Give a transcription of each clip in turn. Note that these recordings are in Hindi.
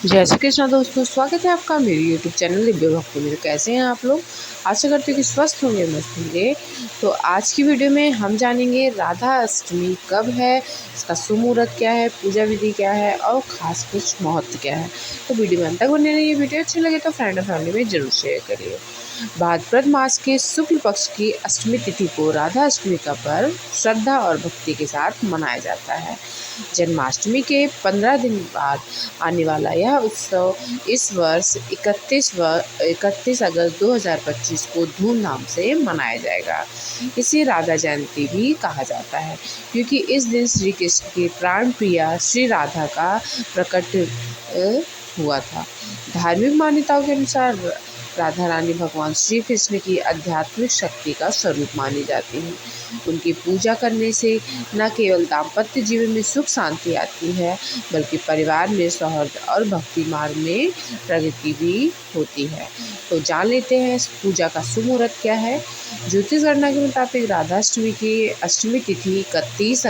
जय श्री कृष्णा दोस्तों, स्वागत है आपका मेरे यूट्यूब चैनल दिव्य भक्ति में। कैसे हैं आप लोग? आशा करते हैं कि स्वस्थ होंगे, मस्त होंगे। तो आज की वीडियो में हम जानेंगे राधा अष्टमी कब है, इसका शुभ मुहूर्त क्या है, पूजा विधि क्या है और ख़ास कुछ महत्व क्या है। तो वीडियो में अंत तक बने रहिए। वीडियो अच्छी लगे तो फ्रेंड और फैमिली में जरूर शेयर करिए। भाद्रपद मास के शुक्ल पक्ष की अष्टमी तिथि को राधा अष्टमी का पर्व श्रद्धा और भक्ति के साथ मनाया जाता है। जन्माष्टमी के 15 दिन बाद आने वाला यह उत्सव इस वर्ष 31 अगस्त 2025 को धूमधाम से मनाया जाएगा। इसे राधा जयंती भी कहा जाता है, क्योंकि इस दिन श्री कृष्ण की प्राण प्रिया श्री राधा का प्रकट हुआ था। धार्मिक मान्यताओं के अनुसार राधा रानी भगवान श्री कृष्ण की आध्यात्मिक शक्ति का स्वरूप मानी जाती हैं। उनकी पूजा करने से न केवल दाम्पत्य जीवन में सुख शांति आती है, बल्कि परिवार में सौहार्द और भक्ति मार्ग में प्रगति भी होती है। तो जान लेते हैं इस पूजा का शुभ मुहूर्त क्या है। ज्योतिष गणना के मुताबिक राधाष्टमी की अष्टमी तिथि 30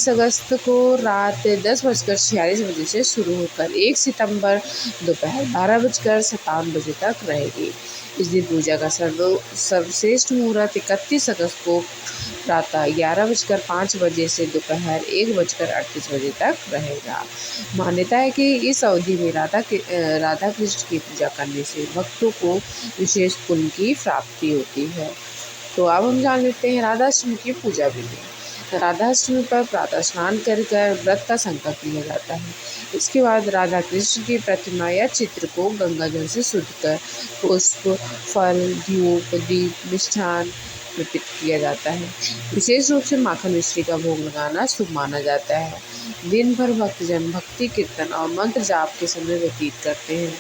अगस्त को रात 10:46 से शुरू होकर 1 सितंबर दोपहर 12:57 तक रहेगी। इस दिन पूजा का सर्वश्रेष्ठ मुहूर्त 31 अगस्त को प्रातः 11:05 से दोपहर 1:38 तक रहेगा। मान्यता है कि इस अवधि में राधा कृष्ण की पूजा करने से भक्तों को विशेष पुण्य की प्राप्ति होती है। तो अब हम जान लेते हैं राधाष्टमी की पूजा विधि। राधाष्टमी पर प्रातः स्नान कर व्रत का संकल्प लिया जाता है। इसके बाद राधा कृष्ण की प्रतिमा या चित्र को गंगा जल से शुद्ध कर पुष्प, फल, धूप, दीप, मिष्ठान अर्पित किया जाता है। विशेष रूप से माखन मिश्री का भोग लगाना शुभ माना जाता है। दिन भर भक्तजन भक्ति कीर्तन और मंत्र जाप के समय व्यतीत करते हैं।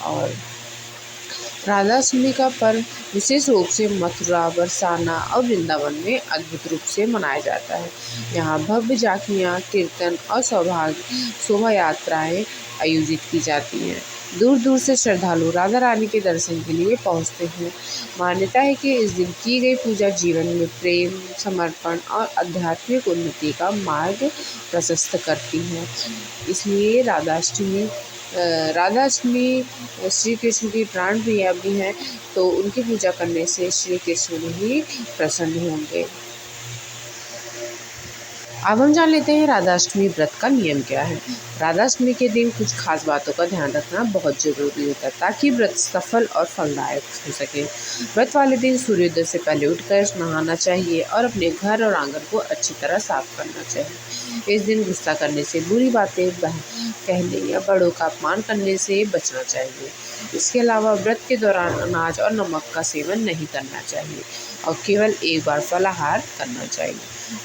और राधाष्टमी का पर्व विशेष रूप से मथुरा, बरसाना और वृंदावन में अद्भुत रूप से मनाया जाता है। यहाँ भव्य झांकियाँ, कीर्तन और शोभा यात्राएँ आयोजित की जाती हैं। दूर दूर से श्रद्धालु राधा रानी के दर्शन के लिए पहुँचते हैं। मान्यता है कि इस दिन की गई पूजा जीवन में प्रेम, समर्पण और आध्यात्मिक उन्नति का मार्ग प्रशस्त करती है। इसलिए राधाष्टमी श्री कृष्ण की प्राण प्रिया भी हैं, तो उनकी पूजा करने से श्री कृष्ण भी प्रसन्न होंगे। अब हम जान लेते हैं राधाष्टमी व्रत का नियम क्या है। राधाष्टमी के दिन कुछ खास बातों का ध्यान रखना बहुत जरूरी होता है, ताकि व्रत सफल और फलदायक हो सके। व्रत वाले दिन सूर्योदय से पहले उठकर नहाना चाहिए और अपने घर और आंगन को अच्छी तरह साफ करना चाहिए। इस दिन गुस्सा करने से, बुरी बातें कहने या बड़ों का अपमान करने से बचना चाहिए। इसके अलावा व्रत के दौरान अनाज और नमक का सेवन नहीं करना चाहिए और केवल एक बार फलाहार करना चाहिए।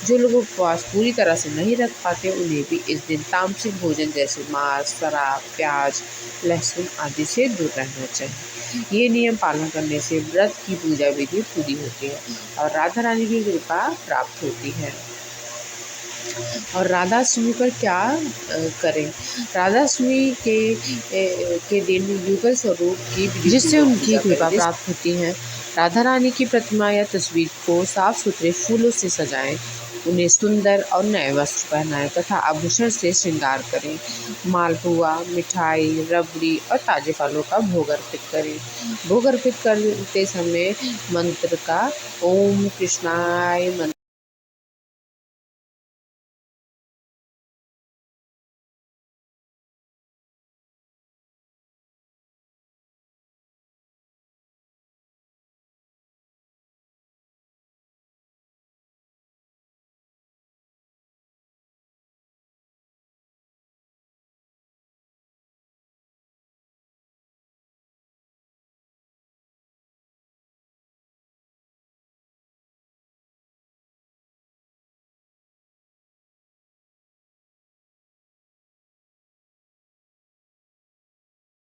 जो लोग उपवास पूरी तरह से नहीं रख पाते, उन्हें भी इस दिन तामसिक भोजन जैसे मांस, शराब, प्याज, लहसुन आदि से दूर रहना चाहिए। ये नियम पालन करने से व्रत की पूजा विधि पूरी होती है और राधा रानी की कृपा प्राप्त होती है। और राधाष्टमी पर क्या करें। राधाष्टमी के दिन युगल स्वरूप की जिससे उनकी कृपा प्राप्त होती है। राधा रानी की प्रतिमा या तस्वीर को साफ सुथरे फूलों से सजाएं, उन्हें सुंदर और नए वस्त्र पहनाएं तथा आभूषण से श्रृंगार करें। मालपुआ, मिठाई, रबड़ी और ताजे फलों का भोग अर्पित करें। भोग अर्पित करते समय मंत्र का ओम कृष्णाय मंत्र